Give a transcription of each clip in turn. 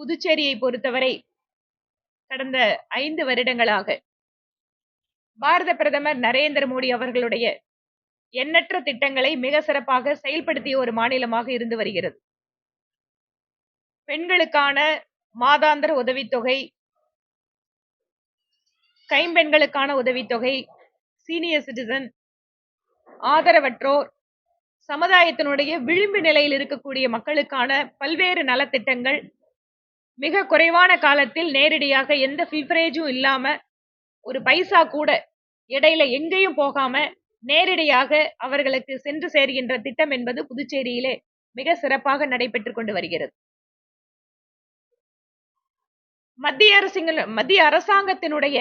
புதுச்சேரியை பொறுத்தவரை கடந்த 5 வருடங்களாக பாரத பிரதமர் நரேந்திர மோடி அவர்களுடைய எண்ணற்ற திட்டங்களை மிக சிறப்பாக செயல்படுத்திய ஒரு மாநிலமாக இருந்து வருகிறது. பெண்களுக்கான மாதாந்திர உதவித்தொகை, கைம்பெண்களுக்கான உதவித்தொகை, சீனியர் சிட்டிசன், ஆதரவற்றோர், சமுதாயத்தினுடைய விளிம்பு நிலையில் இருக்கக்கூடிய மக்களுக்கான பல்வேறு நலத்திட்டங்கள் மிக குறைவான காலத்தில் நேரடியாக எந்த பில்பரேஜும் இல்லாம, ஒரு பைசா கூட இடையில எங்கேயும் போகாம நேரடியாக அவர்களுக்கு சென்று சேர்கின்ற திட்டம் என்பது புதுச்சேரியிலே மிக சிறப்பாக நடைபெற்றுக் கொண்டு வருகிறது. மத்திய அரசாங்கத்தினுடைய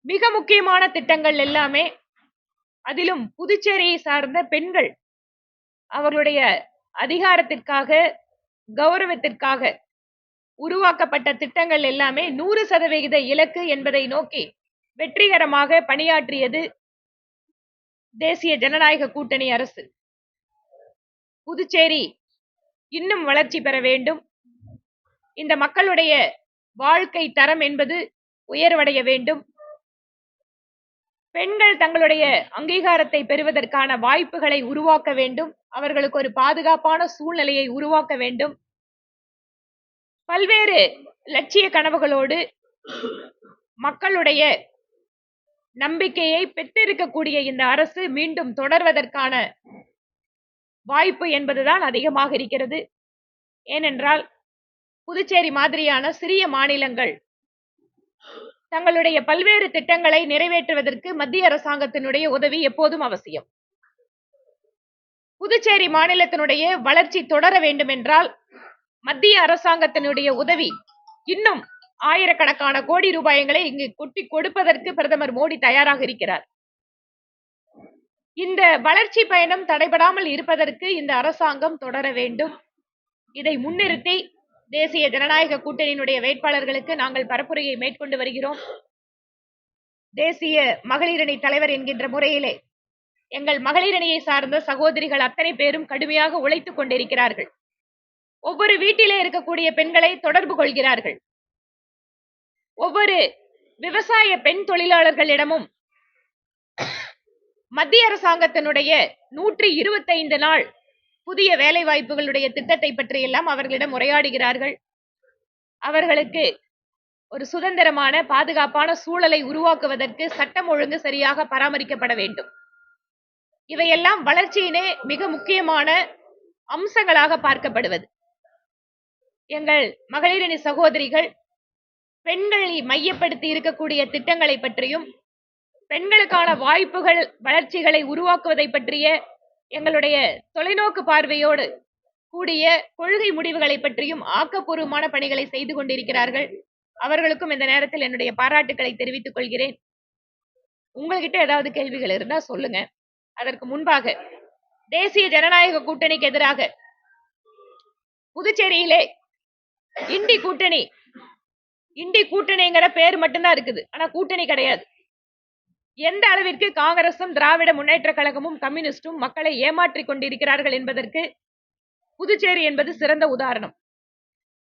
மிக முக்கியமான திட்டங்கள் எல்லாமே, அதிலும் புதுச்சேரியை சார்ந்த பெண்கள் அவர்களுடைய அதிகாரத்திற்காக, கௌரவத்திற்காக உருவாக்கப்பட்ட திட்டங்கள் எல்லாமே 100% இலக்கு என்பதை நோக்கி வெற்றிகரமாக பணியாற்றியது தேசிய ஜனநாயக கூட்டணி அரசு. புதுச்சேரி இன்னும் வளர்ச்சி பெற வேண்டும், இந்த மக்களுடைய வாழ்க்கை தரம் என்பது உயர்வடைய வேண்டும், பெண்கள் தங்களுடைய அங்கீகாரத்தை பெறுவதற்கான வாய்ப்புகளை உருவாக்க வேண்டும், அவர்களுக்கு ஒரு பாதுகாப்பான சூழ்நிலையை உருவாக்க வேண்டும். பல்வேறு லட்சிய கனவுகளோடு மக்களுடைய நம்பிக்கையை பெற்றிருக்கக்கூடிய இந்த அரசு மீண்டும் தொடர்வதற்கான வாய்ப்பு என்பதுதான் அதிகமாக இருக்கிறது. ஏனென்றால் புதுச்சேரி மாதிரியான சிறிய மாநிலங்கள் தங்களுடைய பல்வேறு திட்டங்களை நிறைவேற்றுவதற்கு மத்திய அரசாங்கத்தினுடைய உதவி எப்போதும் அவசியம். புதுச்சேரி மாநிலத்தினுடைய வளர்ச்சி தொடர வேண்டும் என்றால் மத்திய அரசாங்கத்தினுடைய உதவி இன்னும் ஆயிரக்கணக்கான கோடி ரூபாய்களை இங்கு கொட்டி கொடுப்பதற்கு பிரதமர் மோடி தயாராக இருக்கிறார். இந்த வளர்ச்சி பயணம் தடைபடாமல் இருப்பதற்கு இந்த அரசாங்கம் தொடர வேண்டும். இதை முன்னிறுத்தி தேசிய ஜனநாயக கூட்டணியினுடைய வேட்பாளர்களுக்கு நாங்கள் பரப்புரையை மேற்கொண்டு வருகிறோம். தேசிய மகளிரணி தலைவர் என்கின்ற முறையிலே எங்கள் மகளிரணியை சார்ந்த சகோதரிகள் அத்தனை பேரும் கடுமையாக உழைத்துக் கொண்டிருக்கிறார்கள். ஒவ்வொரு வீட்டிலே இருக்கக்கூடிய பெண்களை தொடர்பு கொள்கிறார்கள். ஒவ்வொரு விவசாய பெண் தொழிலாளர்களிடமும் மத்திய அரசாங்கத்தினுடைய 125 நாள் புதிய வேலை வாய்ப்புகளுடைய திட்டத்தை பற்றி எல்லாம் அவர்களிடம் உரையாடுகிறார்கள். அவர்களுக்கு ஒரு சுதந்திரமான பாதுகாப்பான சூழலை உருவாக்குவதற்கு சட்டம் ஒழுங்கு சரியாக பராமரிக்கப்பட வேண்டும். இவையெல்லாம் வளர்ச்சியினே மிக முக்கியமான அம்சங்களாக பார்க்கப்படுவது. எங்கள் மகளிரணி சகோதரிகள் பெண்களை மையப்படுத்தி இருக்கக்கூடிய திட்டங்களை பற்றியும், பெண்களுக்கான வாய்ப்புகள் வளர்ச்சிகளை உருவாக்குவதை பற்றிய எங்களுடைய தொலைநோக்கு பார்வையோடு கூடிய கொள்கை முடிவுகளை பற்றியும் ஆக்கப்பூர்வமான பணிகளை செய்து கொண்டிருக்கிறார்கள். அவர்களுக்கும் இந்த நேரத்தில் என்னுடைய பாராட்டுக்களை தெரிவித்துக் கொள்கிறேன். உங்கள்கிட்ட ஏதாவது கேள்விகள் இருந்தா சொல்லுங்க. அதற்கு முன்பாக தேசிய ஜனநாயக கூட்டணிக்கு எதிராக புதுச்சேரியிலே இண்டி கூட்டணிங்கிற பேர் மட்டும்தான் இருக்குது, ஆனா கூட்டணி கிடையாது. எந்த அளவிற்கு காங்கிரசும் திராவிட முன்னேற்ற கழகமும் கம்யூனிஸ்டும் மக்களை ஏமாற்றிக் கொண்டிருக்கிறார்கள் என்பதற்கு புதுச்சேரி என்பது சிறந்த உதாரணம்.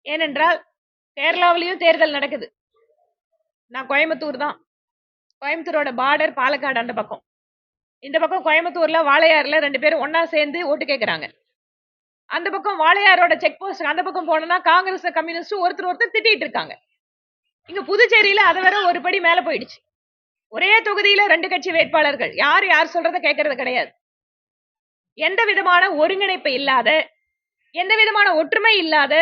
ஏனென்றால் கேரளாவிலையும் தேர்தல் நடக்குது. நான் கோயம்புத்தூர் தான், கோயம்புத்தூரோட பார்டர் பாலக்காடு அந்த பக்கம். இந்த பக்கம் கோயம்புத்தூர்ல வாளையாறுல 2 பேரும் ஒன்னா சேர்ந்து ஓட்டு கேட்கிறாங்க. அந்த பக்கம் வாளையாரோட செக் போஸ்ட் அந்த பக்கம் போனோம்னா காங்கிரஸ் கம்யூனிஸ்ட் ஒருத்தர் திட்டிட்டு இருக்காங்க. இங்க புதுச்சேரியில அதை வர ஒரு படி மேல போயிடுச்சு. ஒரே தொகுதியில 2 கட்சி வேட்பாளர்கள், யார் சொல்றத கேட்கறது கிடையாது. எந்த விதமான ஒருங்கிணைப்பு இல்லாத, எந்த விதமான ஒற்றுமை இல்லாத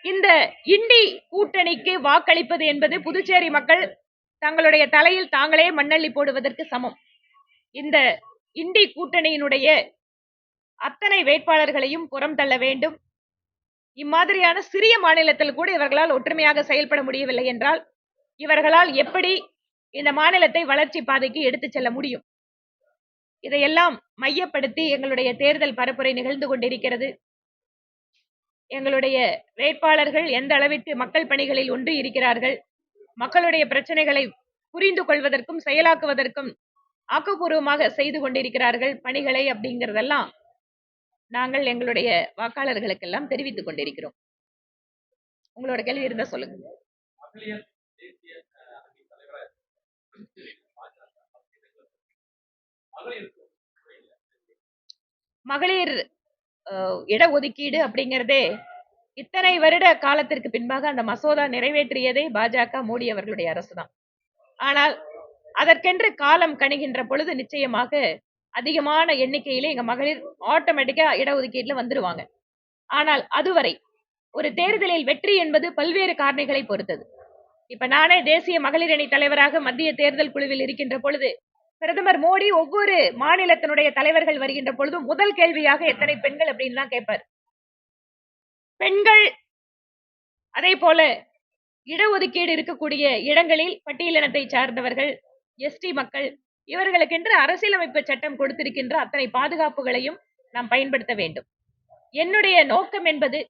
இந்த இண்டி கூட்டணிக்கு வாக்களிப்பது என்பது புதுச்சேரி மக்கள் தங்களுடைய தலையில் தாங்களே மண்ணள்ளி போடுவதற்கு சமம். இந்த இண்டி கூட்டணியினுடைய அத்தனை வேட்பாளர்களையும் புறம் தள்ள வேண்டும். இம்மாதிரியான சிறிய மாநிலத்தில் கூட இவர்களால் ஒற்றுமையாக செயல்பட முடியவில்லை என்றால் இவர்களால் எப்படி இந்த மாநிலத்தை வளர்ச்சி பாதைக்கு எடுத்துச் செல்ல முடியும்? இதையெல்லாம் மையப்படுத்தி எங்களுடைய தேர்தல் பரப்புரை நிகழ்ந்து கொண்டிருக்கிறது. எங்களுடைய வேட்பாளர்கள் எந்த அளவிற்கு மக்கள் பணிகளில் ஒன்றி இருக்கிறார்கள், மக்களுடைய பிரச்சனைகளை புரிந்து கொள்வதற்கும் செயலாக்குவதற்கும் ஆக்கப்பூர்வமாக செய்து கொண்டிருக்கிறார்கள் பணிகளை அப்படிங்கிறதெல்லாம் நாங்கள் எங்களுடைய வாக்காளர்களுக்கெல்லாம் தெரிவித்துக் கொண்டிருக்கிறோம். உங்களோட கேள்வி இருந்தா சொல்லுங்க. மகளிர் இடஒதுக்கீடு அப்படிங்கறதே இத்தனை வருட காலத்திற்கு பின்பாக அந்த மசோதா நிறைவேற்றியதே பாஜக மோடி அவர்களுடைய அரசுதான். ஆனால் அதற்கென்று காலம் கணிகின்ற பொழுது நிச்சயமாக அதிகமான எண்ணிக்கையிலே எங்க மகளிர் ஆட்டோமேட்டிக்கா இடஒதுக்கீட்டுல வந்துருவாங்க. ஆனால் அதுவரை ஒரு தேர்தலில் வெற்றி என்பது பல்வேறு காரணிகளை பொறுத்தது. இப்ப நானே தேசிய மகளிர் அணி தலைவராக மத்திய தேர்தல் குழுவில் இருக்கின்ற பொழுது பிரதமர் மோடி ஒவ்வொரு மாநிலத்தினுடைய தலைவர்கள் வருகின்ற பொழுது முதல் கேள்வியாக எத்தனை பெண்கள் அப்படின்னு தான் கேட்பார். பெண்கள் அதே போல இடஒதுக்கீடு இருக்கக்கூடிய இடங்களில் பட்டியலினத்தை சார்ந்தவர்கள், எஸ்டி மக்கள், இவர்களுக்கென்று அரசியலமைப்பு சட்டம் கொடுத்திருக்கின்ற அத்தனை பாதுகாப்புகளையும் நாம் பயன்படுத்த வேண்டும். என்னுடைய நோக்கம் என்பது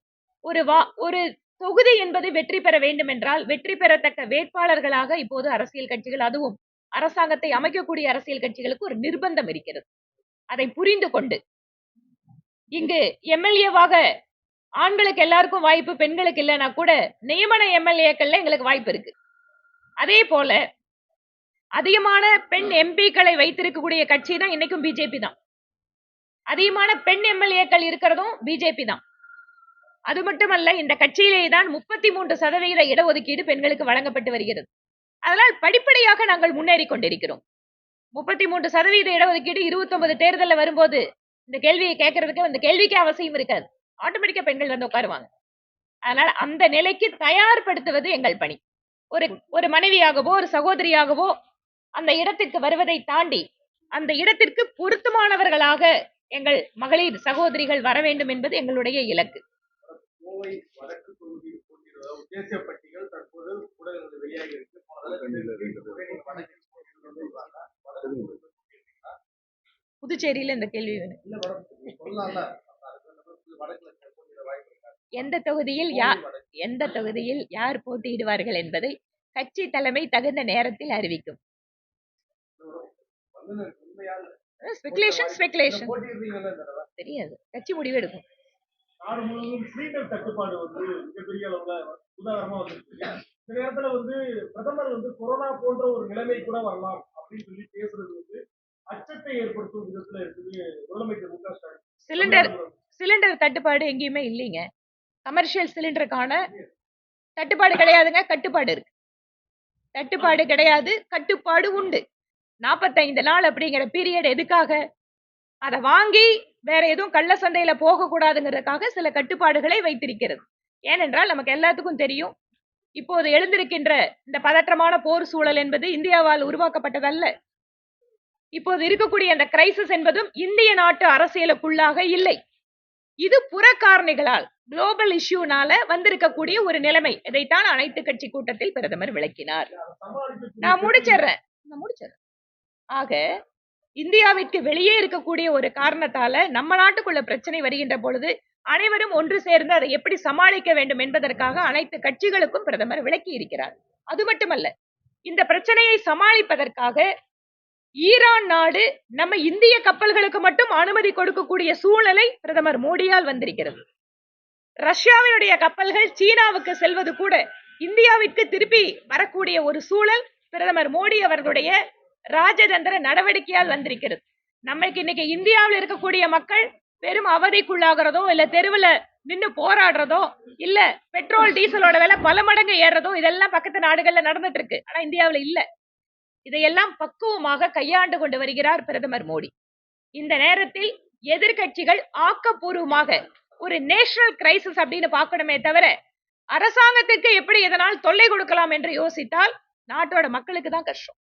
ஒரு தொகுதி என்பது வெற்றி பெற வேண்டும் என்றால் வெற்றி பெறத்தக்க வேட்பாளர்களாக இப்போது அரசியல் கட்சிகள், அதுவும் அரசாங்கத்தை அமைக்கக்கூடிய அரசியல் கட்சிகளுக்கு ஒரு நிர்பந்தம் இருக்கிறது. அதை புரிந்து கொண்டு இங்கு எம்எல்ஏவாக ஆண்களுக்கு எல்லாருக்கும் வாய்ப்பு, பெண்களுக்கு இல்லைன்னா கூட நியமன எம்எல்ஏக்கள்ல எங்களுக்கு வாய்ப்பு இருக்கு. அதே போல அதிகமான பெண் எம்பிக்களை வைத்திருக்கக்கூடிய கட்சி தான் இன்னைக்கும் பிஜேபி தான். அதிகமான பெண் எம்எல்ஏக்கள் இருக்கிறதும் பிஜேபி தான். அது மட்டுமல்ல, இந்த கட்சியிலே தான் 33% இடஒதுக்கீடு பெண்களுக்கு வழங்கப்பட்டு வருகிறது. அதனால் படிப்படியாக நாங்கள் முன்னேறி கொண்டிருக்கிறோம். 33% இடஒதுக்கீடு 29 தேர்தலில் வரும்போது இந்த கேள்வியை கேட்கறதுக்கு அந்த கேள்விக்கே அவசியம் இருக்காது. ஆட்டோமேட்டிக்கா பெண்கள் வந்து உட்காருவாங்க. அதனால் அந்த நிலைக்கு தயார்படுத்துவது எங்கள் பணி. ஒரு மனைவியாகவோ ஒரு சகோதரியாகவோ அந்த இடத்திற்கு வருவதை தாண்டி அந்த இடத்திற்கு பொருத்தமானவர்களாக எங்கள் மகளிர் சகோதரிகள் வர வேண்டும் என்பது எங்களுடைய இலக்கு. புதுச்சேரியில இந்த கேள்வி எந்த தொகுதியில் யார் போட்டியிடுவார்கள் என்பதை கட்சி தலைமை தகுந்த நேரத்தில் அறிவிக்கும். தெரியாது, கட்சி முடிவு எடுக்கும். இந்த நேரத்துல பிரதமர் கொரோனா போன்ற ஒரு நிலைமை கூட வரலாம் அப்படின்னு சொல்லி பேசுறது அச்சத்தை ஏற்படுத்தும் விதத்துல இருக்குது முதலமைச்சர் மு.க. ஸ்டாலின். சிலிண்டர் தட்டுப்பாடு எங்கேயுமே இல்லைங்க. கமர்ஷியல் சிலிண்டருக்கான தட்டுப்பாடு கிடையாதுங்க, கட்டுப்பாடு இருக்கு. தட்டுப்பாடு கிடையாது, கட்டுப்பாடு உண்டு. 45 நாள் அப்படிங்கிற பீரியட் எதுக்காக? அதை வாங்கி வேற எதுவும் கள்ள சந்தையில போக கூடாதுங்கிறதுக்காக சில கட்டுப்பாடுகளை வைத்திருக்கிறது. ஏனென்றால் நமக்கு எல்லாத்துக்கும் தெரியும், இப்போது எழுந்திருக்கின்ற இந்த பதற்றமான போர் சூழல் என்பது இந்தியாவால் உருவாக்கப்பட்டதல்ல. இப்போது இருக்கக்கூடிய அந்த கிரைசிஸ் என்பதும் இந்திய நாட்டு அரசியலுக்குள்ளாக இல்லை. இது புற காரணிகளால், குளோபல் இஷ்யூனால வந்திருக்கக்கூடிய ஒரு நிலைமை. இதைத்தான் அனைத்து கட்சி கூட்டத்தில் பிரதமர் விளக்கினார். நான் முடிச்சிடுறேன். ஆக இந்தியாவிற்கு வெளியே இருக்கக்கூடிய ஒரு காரணத்தால நம்ம நாட்டுக்குள்ள பிரச்சனை வருகின்ற பொழுது அனைவரும் ஒன்று சேர்ந்து அதை எப்படி சமாளிக்க வேண்டும் என்பதற்காக அனைத்து கட்சிகளுக்கும் பிரதமர் விளக்கி இருக்கிறார். அது மட்டுமல்ல, இந்த பிரச்சனையை சமாளிப்பதற்காக ஈரான் நாடு நம்ம இந்திய கப்பல்களுக்கு மட்டும் அனுமதி கொடுக்கக்கூடிய சூழ்நிலை பிரதமர் மோடியால் வந்திருக்கிறது. ரஷ்யாவினுடைய கப்பல்கள் சீனாவுக்கு செல்வது கூட இந்தியாவிற்கு திருப்பி வரக்கூடிய ஒரு சூழல் பிரதமர் மோடி அவர்களுடைய ராஜதந்திர நடவடிக்கையால் வந்திருக்கிறது. நமக்கு இன்னைக்கு இந்தியாவில் இருக்கக்கூடிய மக்கள் பெரும் அவதிக்குள்ளாகிறதோ, இல்ல தெருவில் நின்று போராடுறதோ, இல்ல பெட்ரோல் டீசலோட விலை பல மடங்கு ஏறதோ, இதெல்லாம் பக்கத்து நாடுகள்ல நடந்துட்டு இருக்கு. ஆனா இந்தியாவில் இல்ல. இதையெல்லாம் பக்குவமாக கையாண்டு கொண்டு வருகிறார் பிரதமர் மோடி. இந்த நேரத்தில் எதிர்கட்சிகள் ஆக்கப்பூர்வமாக ஒரு நேஷனல் கிரைசிஸ் அப்படின்னு பார்க்கணுமே தவிர அரசாங்கத்துக்கு எப்படி இதனால் தொல்லை கொடுக்கலாம் என்று யோசித்தால் நாட்டோட மக்களுக்கு தான் கஷ்டம்.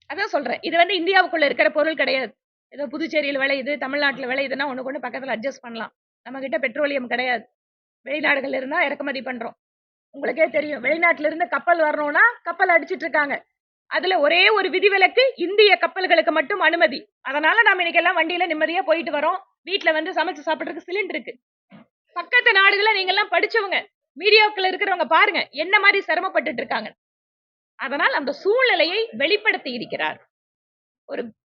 அதான் சொல்றேன், இது இந்தியாவுக்குள்ள இருக்கிற பொருள் கிடையாது. ஏதோ புதுச்சேரியில் விளையுது, தமிழ்நாட்டில் விளையுதுன்னா ஒண்ணு கொண்டு பக்கத்துல அட்ஜஸ்ட் பண்ணலாம். நம்ம கிட்ட பெட்ரோலியம் கிடையாது. வெளிநாடுகள்ல இருந்தா இறக்குமதி பண்றோம். உங்களுக்கே தெரியும், வெளிநாட்டில இருந்து கப்பல் வரணும்னா கப்பல் அடிச்சிட்டு இருக்காங்க. அதுல ஒரே ஒரு விதிவிலக்கு, இந்திய கப்பல்களுக்கு மட்டும் அனுமதி. அதனால நாம இன்னைக்கு எல்லாம் வண்டியில நிம்மதியா போயிட்டு வரோம். வீட்டுல சமைச்சு சாப்பிடுறதுக்கு சிலிண்டர் இருக்கு. பக்கத்து நாடுகளை நீங்க எல்லாம் படிச்சவங்க, மீடியாக்கள் இருக்கிறவங்க பாருங்க என்ன மாதிரி சிரமப்பட்டு இருக்காங்க. அதனால் அந்த சூழ்நிலையை வெளிப்படுத்தி இருக்கிறார்.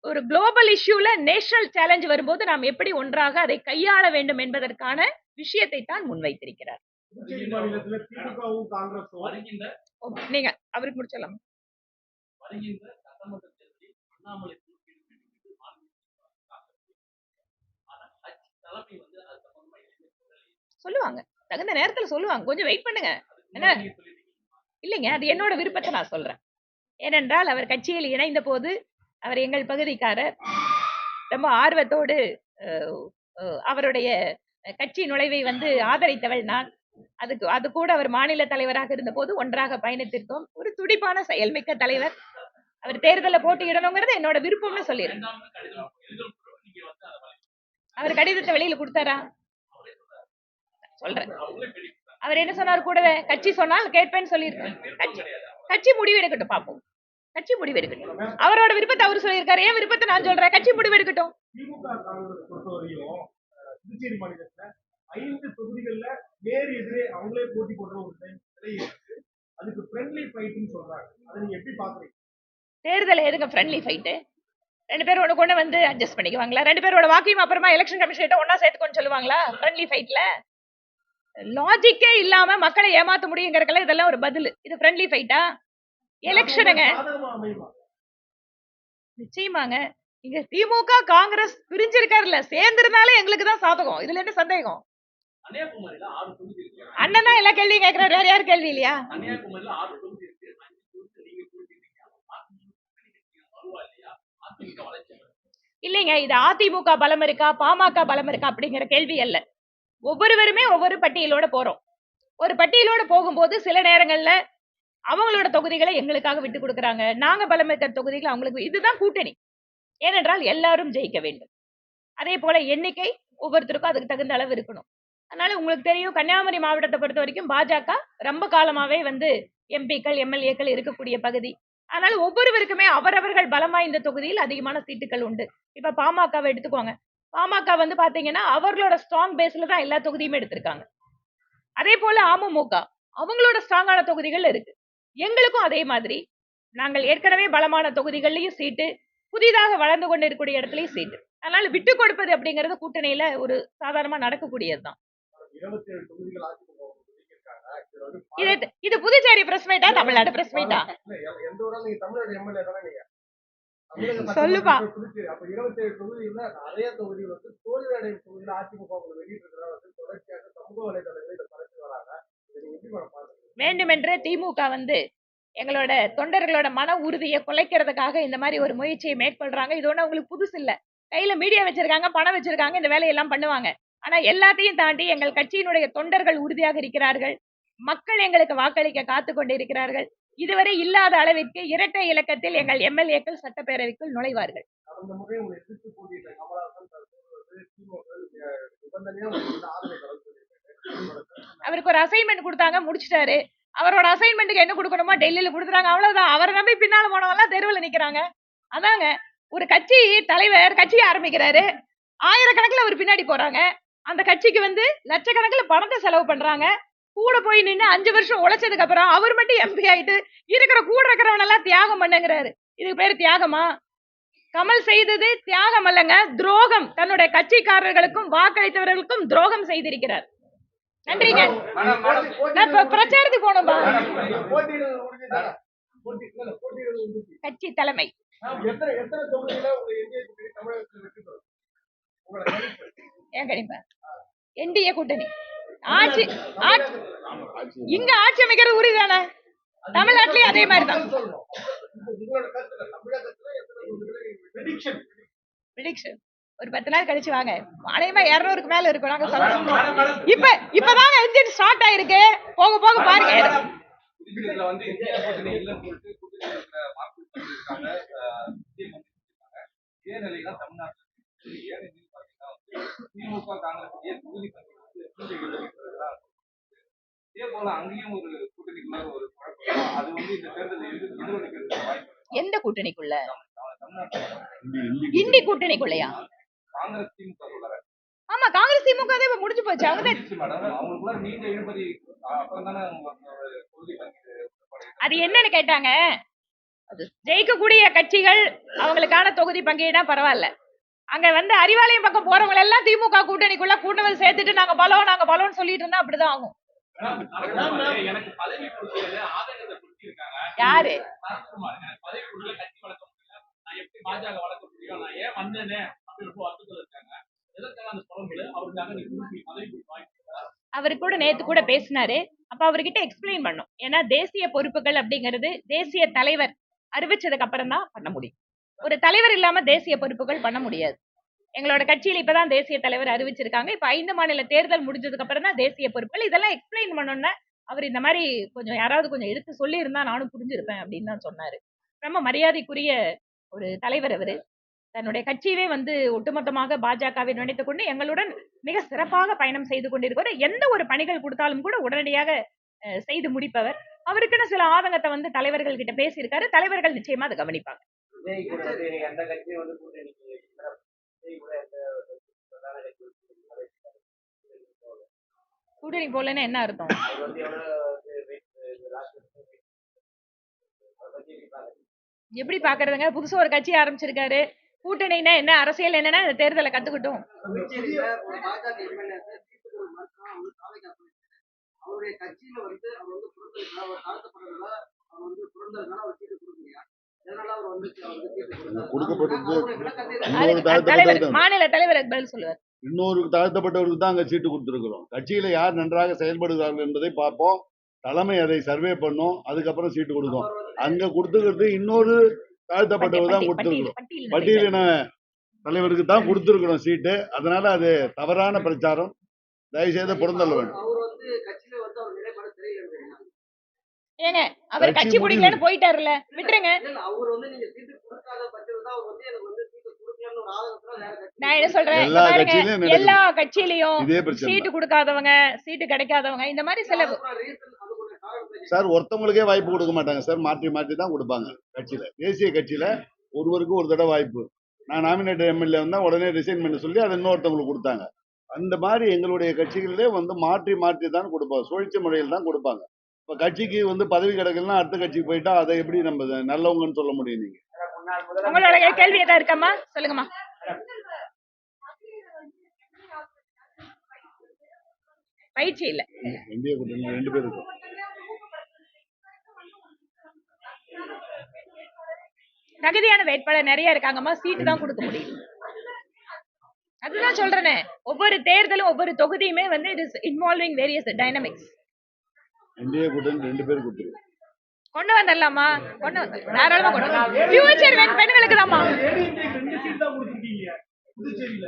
ஒரு குளோபல் இஷ்யூல நேஷனல் சேலஞ்ச் வரும்போது நாம் எப்படி ஒன்றாக அதை கையாள வேண்டும் என்பதற்கான விஷயத்தை தான் முன்வைத்திருக்கிறார். புதுச்சேரி மாநிலத்துல திமுகவும் காங்கிரஸும் வருகின்ற நீங்க அவருக்கு முடிச்சலாம். வருகின்ற சட்டமன்ற தேர்தலில் அண்ணாமலை போட்டியிடும் என்று கட்சி தலைமை வந்து அது சம்பந்தமா எதுவுமே சொல்லலையே. சொல்லுவாங்க, தகுந்த நேரத்துல சொல்லுவாங்க. கொஞ்சம் வெயிட் பண்ணுங்க. என்ன நீங்க சொல்லிட்டீங்க. இல்லைங்க, அது என்னோட விருப்பத்தை நான் சொல்றேன். ஏனென்றால் அவர் கட்சியில் இணைந்த போது அவர் எங்கள் பகுதிக்காரர். ரொம்ப ஆர்வத்தோடு அவருடைய கட்சி நுழைவை வந்து ஆதரித்தவள் நான். அது கூட அவர் மாநில தலைவராக இருந்த போது ஒன்றாக பயணித்திருக்கோம். ஒரு துடிப்பான செயல்மிக்க தலைவர். அவர் தேர்தலில் போட்டியிடணுங்கிறது என்னோட விருப்பம்னு சொல்லிடுறேன். இரண்டாவது கடிதம் எழுதும் பொழுது நீங்க வந்து அதை அவர் கடிதத்தை வெளியில கொடுத்தாரா? சொல்றேன். அவங்களே வெளியிட்டாங்க. அவர் என்ன சொன்னார் கூடவே? கட்சி சொன்னால் கேட்பேன்னு சொல்லியிருக்கேன். கட்சி முடிவு எடுக்கட்டும், பார்ப்போம். கட்சி முடிவு எடுக்கட்டும். அவரோட விருப்பத்தை அவர் சொல்லியிருக்காரு. ஏன் விருப்பத்தை நான் சொல்றேன்? கட்சி முடிவு எடுக்கட்டும். திமுக காங்கிரஸ் பொறுத்தவரையும் புதுச்சேரி மாநிலத்துல 5 தொகுதிகள்ல நேர் எதிரே அவங்களே போட்டி போடுற ஒரு நிலை இருக்கு. அதுக்கு ஃப்ரெண்ட்லி ஃபைட்னு சொல்றாங்க. அதை நீங்க எப்படி பாக்குறீங்க? தேர்தல் எதுங்க ஃப்ரெண்ட்லி ஃபைட்டு? 2 பேரும் ஒண்ணு கொண்டு வந்து அட்ஜஸ்ட் பண்ணிக்குவாங்களா? 2 பேரோட வாக்கையும் அப்புறமா எலெக்ஷன் கமிஷன் ஒன்னா சேர்த்துக்கொண்டு சொல்லுவாங்களா ஃப்ரெண்ட்லி ஃபைட்ல? லாஜிக்கே இல்லாம மக்களை ஏமாத்த முடியுங்கிறதுல இதெல்லாம் ஒரு பதில். இது ஃப்ரெண்ட்லி ஃபைட்டா? எலெக்ஷனுங்க. சாதகமா அமையுமா? நிச்சயமாங்க. இங்க திமுக காங்கிரஸ் பிரிஞ்சிருக்காருல்ல, சேர்ந்திருந்தாலே எங்களுக்கு தான் சாதகம். இதுல என்ன சந்தேகம்? கன்னியாகுமரியில 6 தொகுதி இருக்கு. அண்ணன் தான் எல்லா கேள்வியும் கேட்கிறாரு, வேற யாரும் கேள்வி இல்லையா? கன்னியாகுமரியில 6 தொகுதி இருக்கு. 5 தொகுதி நீங்க போட்டிருக்கீங்க. வருவா இல்லையா? அதிமுக வளர்ச்சி இல்லைங்க, இது அதிமுக பலம் இருக்கா பாமக பலம் இருக்கா அப்படிங்கிற கேள்வி அல்ல. ஒவ்வொருவருமே ஒவ்வொரு பட்டியலோட போறோம். ஒரு பட்டியலோட போகும்போது சில நேரங்கள்ல அவங்களோட தொகுதிகளை எங்களுக்காக விட்டு கொடுக்கறாங்க. நாங்க பலம் இருக்கிற தொகுதிகளை அவங்களுக்கு. இதுதான் கூட்டணி. ஏனென்றால் எல்லாரும் ஜெயிக்க வேண்டும். அதே போல எண்ணிக்கை ஒவ்வொருத்தருக்கும் அதுக்கு தகுந்த அளவு இருக்கணும். அதனால உங்களுக்கு தெரியும், கன்னியாகுமரி மாவட்டத்தை பொறுத்த வரைக்கும் பாஜக ரொம்ப காலமாவே வந்து எம்பிக்கள் எம்எல்ஏக்கள் இருக்கக்கூடிய பகுதி. அதனால ஒவ்வொருவருக்குமே அவரவர்கள் பலமா இந்த தொகுதியில் அதிகமான சீட்டுகள் உண்டு. இப்ப பாமகவை எடுத்துக்கோங்க. பாமக வந்து பாத்தீங்கன்னா அவர்களோட ஸ்ட்ராங் பேஸ்ல தான் எல்லா தொகுதியுமே எடுத்திருக்காங்க. அதே போல அமமுக அவங்களோட ஸ்ட்ராங்கான தொகுதிகள் இருக்கு. எங்களுக்கும் அதே மாதிரி நாங்கள் ஏற்கனவே பலமான தொகுதிகள்லயும் சீட்டு, புதிதாக வளர்ந்து கொண்டு இருக்கக்கூடிய இடத்துலயும் சீட்டு. அதனால விட்டு கொடுப்பது அப்படிங்கிறது கூட்டணியில ஒரு சாதாரணமா நடக்கக்கூடியதுதான். 27 தொகுதிகள் அதிமுக இருக்காங்க. இது வந்து இது புதுச்சேரி பிரஸ் மீட்டா தமிழ்நாடு பிரஸ் மீட்டா? எந்த ஊரா நீங்க தமிழ்நாடு எம்எல்ஏ தானே நீங்க? தமிழக சொல்லுப்பா. சட்டமன்ற புதுச்சேரி. அப்ப 27 தொகுதியில நிறைய தொகுதிகள் வந்து தோல்வி அடையும் தொகுதியில அதிமுக வெளியிட்டிருக்கிறதா வந்து தொடர்ச்சியாக சமூக வலைதளங்களில் இதை பரப்பி வராங்க. இதை நீங்க எப்படி பாருங்க? வேண்டுமென்று திமுக வந்து எங்களோட தொண்டர்களோட மன உறுதியை குலைக்கிறதுக்காக இந்த மாதிரி ஒரு முயற்சியை மேற்கொள்றாங்க. இது ஒண்ணு அவங்களுக்கு புதுசு இல்ல. கையில மீடியா வச்சிருக்காங்க, பணம் வச்சிருக்காங்க, இந்த வேலையெல்லாம் பண்ணுவாங்க. ஆனா எல்லாத்தையும் தாண்டி எங்கள் கட்சியினுடைய தொண்டர்கள் உறுதியாக இருக்கிறார்கள். மக்கள் எங்களுக்கு வாக்களிக்க காத்து கொண்டிருக்கிறார்கள். இதுவரை இல்லாத அளவிற்கு இரட்டை இலக்கத்தில் எங்கள் எம்எல்ஏக்கள் சட்டப்பேரவைக்குள் நுழைவார்கள். கடந்த முறை உங்களை எதிர்த்து போட்டியிட்ட கமலஹாசன் தற்போது வந்து திமுக நிபந்தனையா உங்களுக்கு ஆதரவு தர சொல்லியிருக்காரு. அவருக்கு ஒரு அசைன்மெண்ட் கொடுத்தாங்க, முடிச்சிட்டாரு. அவரோட அசைன்மெண்ட்டுக்கு என்ன கொடுக்கணுமோ டெல்லியில கொடுத்துறாங்க, அவ்வளவுதான். அவரை நம்பி பின்னால போனவங்க தெருவில் நிக்கிறாங்க. அதாங்க ஒரு கட்சி தலைவர் கட்சி ஆரம்பிக்கிறாரு, ஆயிரக்கணக்கில் அவர் பின்னாடி போறாங்க. அந்த கட்சிக்கு வந்து லட்சக்கணக்கில் பணத்தை செலவு பண்றாங்க. கூட போய் நின்று 5 வருஷம் உழைச்சதுக்கு அப்புறம் அவர் மட்டும் எம்பி ஆயிட்டு இருக்கிற கூட இருக்கிறவனெல்லாம் தியாகம் பண்ணுங்கிறாரு. இதுக்கு பேரு தியாகமா? கமல் செய்தது தியாகம் அல்லங்க, துரோகம். தன்னுடைய கட்சிக்காரர்களுக்கும் வாக்களித்தவர்களுக்கும் துரோகம் செய்திருக்கிறார். நன்றிங்க. நான் இப்ப பிரச்சாரத்துக்கு போனோம்பா. போட்டியிடுவது உறுதிதானா? போட்டியிடுவது உறுதி. கட்சி தலைமை எத்தனை தொகுதியில உங்க என்டிஏ கூட்டணி தமிழகத்தில் வெற்றி பெறும்? உங்களோட கணிப்பு. ஏன் கணிப்பேன்? என்டிஏ கூட்டணி ஆட்சி இங்க ஆட்சி அமைக்கிறது உறுதிதானே? தமிழ்நாட்டிலயும் அதே மாதிரிதான். சொல்லணும். உங்களோட கருத்துல தமிழகத்துல எத்தனை தொகுதிகளை prediction? Prediction. ஒரு 10 நாள் கழிச்சு வாங்க. அநேகமா 200க்கு மேல இருக்கும். நாங்க சொல்றோம். இப்பதாங்க என்ஜின் ஸ்டார்ட் ஆயிருக்கு. போக போக பாருங்க. இதுல வந்து இந்தியா கூட்டணி இல்லைன்னு சொல்லிட்டு கூட்டணி இருக்கிற வாக்கு இருக்காங்க. இதே நிலையில தமிழ்நாட்டில் ஏன் பாத்தீங்கன்னா திமுக காங்கிரஸ் தொகுதி இதே போல அங்கேயும் ஒரு கூட்டணிக்குள்ள ஒரு குழப்பம். அது வந்து இந்த தேர்தலில் எதிரொலிக்கிறது வாய்ப்பு. எந்த கூட்டணிக்குள்ள? தமிழ்நாட்டில் இந்தி கூட்டணிக்குள்ளயா? காங்கிரஸ் திமுக சொல்றாங்க. ஆமா, காங்கிரஸ் திமுக தான் முடிஞ்சு போச்சு. அவங்க மேடம் அவங்களுக்குள்ள நீங்க எழுபதி அப்புறம் தானே தொகுதி அது என்னன்னு கேட்டாங்க. அது ஜெயிக்கக்கூடிய கட்சிகள் அவங்களுக்கான தொகுதி பங்கீடுனா பரவாயில்ல. அங்க வந்து அறிவாலயம் பக்கம் போறவங்க எல்லாம் திமுக கூட்டணிக்குள்ள கூட்டணி சேர்த்துட்டு நாங்க பலம்னு சொல்லிட்டு இருந்தா அப்படிதான் ஆகும். எனக்கு பதவி கொடுத்தது ஆதங்கத்தை கொடுத்திருக்காங்க. யாரு சரத்குமார் எனக்கு பதவி கொடுக்கல, கட்சி வளர்க்க முடியல, நான் எப்படி பாஜக வளர்க்க முடியும், நான் ஏன் வந்தேனே அப்படின்னு ரொம்ப வருத்தத்தில் இருக்காங்க. எதற்காக அந்த புலம்புல அவருக்காக நீ பதவி கொடுத்து வாங்கி அவரு கூட நேத்து கூட பேசினாரு. அப்ப அவர்கிட்ட எக்ஸ்பிளைன் பண்ணும். ஏன்னா தேசிய பொறுப்புகள் அப்படிங்கிறது தேசிய தலைவர் அறிவிச்சதுக்கு அப்புறம் தான் பண்ண முடியும். ஒரு தலைவர் இல்லாம தேசிய பொறுப்புகள் பண்ண முடியாது. எங்களோட கட்சியில இப்பதான் தேசிய தலைவர் அறிவிச்சிருக்காங்க. இப்ப 5 மாநில தேர்தல் முடிஞ்சதுக்கு அப்புறம் தான் தேசிய பொறுப்புகள். இதெல்லாம் எக்ஸ்பிளைன் பண்ணோம்னா அவர் இந்த மாதிரி கொஞ்சம் யாராவது கொஞ்சம் எடுத்து சொல்லி இருந்தா நானும் புரிஞ்சிருப்பேன் அப்படின்னு தான் சொன்னாரு. ரொம்ப மரியாதைக்குரிய ஒரு தலைவர் அவரு. தன்னுடைய கட்சியவே வந்து ஒட்டுமொத்தமாக பாஜகவை நினைத்துக் கொண்டு எங்களுடன் மிக சிறப்பாக பயணம் செய்து கொண்டிருக்கிறார். எந்த ஒரு பணிகள் கொடுத்தாலும் கூட உடனடியாக செய்து முடிப்பவர். அவருக்குன்னு சில ஆதங்கத்தை வந்து தலைவர்கள் கிட்ட பேசியிருக்காரு. தலைவர்கள் நிச்சயமா அதை கவனிப்பாங்க. கூட்டணி போலன்னு என்ன அர்த்தம்? எப்படி பாக்குறதுங்க? புதுசா ஒரு கட்சி ஆரம்பிச்சிருக்காரு. கூட்டணினா என்ன, அரசியல் என்னன்னா இந்த தேர்தலை கத்துக்கிட்டோம். அவருடைய கட்சியில வந்து அவர் வந்து தாழ்த்தப்படுறதுல அவர் வந்து புரண்டதுனால அவர் சீட்டு கொடுக்கலையா? அதனால அவர் வந்து மாநில தலைவர் பதில் சொல்லுவார். இன்னொரு தாழ்த்தப்பட்டவருக்கு தான் அங்க சீட்டு கொடுத்துருக்கிறோம். கட்சியில யார் நன்றாக செயல்படுகிறார்கள் என்பதை பார்ப்போம். தலைமை அதை சர்வே பண்ணும், அதுக்கப்புறம் சீட்டு கொடுக்கும். அங்க கொடுத்துக்கிறது இன்னொரு தாழ்த்தப்பட்டவர் தான் கொடுத்துருக்கிறோம். பட்டியலின தலைவருக்கு தான் கொடுத்துருக்கிறோம் சீட்டு. அதனால அது தவறான பிரச்சாரம். தயவு செய்து புறந்தள்ள வேண்டும். ஏங்க அவர் கட்சி பிடிக்கலன்னு போயிட்டாருல, விட்டுருங்க. நான் என்ன சொல்றேன், எல்லா கட்சியிலயும் சீட்டு கொடுக்காதவங்க, சீட்டு கிடைக்காதவங்க, இந்த மாதிரி சில சார் ஒருத்தவங்களுக்கே வாய்ப்பு கொடுக்க மாட்டாங்க சார். மாற்றி மாற்றி தான் கொடுப்பாங்க. கட்சியில தேசிய கட்சியில ஒருவருக்கு ஒரு தடவை வாய்ப்பு. நான் நாமினேட்டட் எம்எல்ஏ வந்தா உடனே ரிசைன் பண்ண சொல்லி அதை இன்னொருத்தவங்களுக்கு கொடுத்தாங்க. அந்த மாதிரி எங்களுடைய கட்சிகளிலே வந்து மாற்றி மாற்றி தான் கொடுப்பாங்க. சுழற்சி முறையில் தான் கொடுப்பாங்க. இப்ப கட்சிக்கு வந்து பதவி கிடைக்கலன்னா அடுத்த கட்சிக்கு போயிட்டா அதை எப்படி நம்ம நல்லவங்கன்னு சொல்ல முடியும்? நீங்க உங்களோட கேள்வி ஏதாவது இருக்கம்மா? சொல்லுங்கம்மா. பயிற்சி இல்ல. இந்திய கூட்டணி 2 பேர் இருக்கும். தகுதியான வேட்பாளர் நிறைய இருக்காங்கம்மா, சீட்டு தான் கொடுக்க முடியும். அதுதான் சொல்றேனே, ஒவ்வொரு தேர்தலும் ஒவ்வொரு தொகுதியுமே வந்து it is involving various dynamics. இந்திய கூட்டணி 2 பேர் கொடுத்துருவோம். கொண்டு வந்துடலாமா? கொண்டு வந்து தாராளமா கொண்டு வரலாம். ஃபியூச்சர் பெண்களுக்கு தான்மா. ஏடிஎம்கே 2 சீட் தான் கொடுத்துருக்கீங்க புதுச்சேரியில.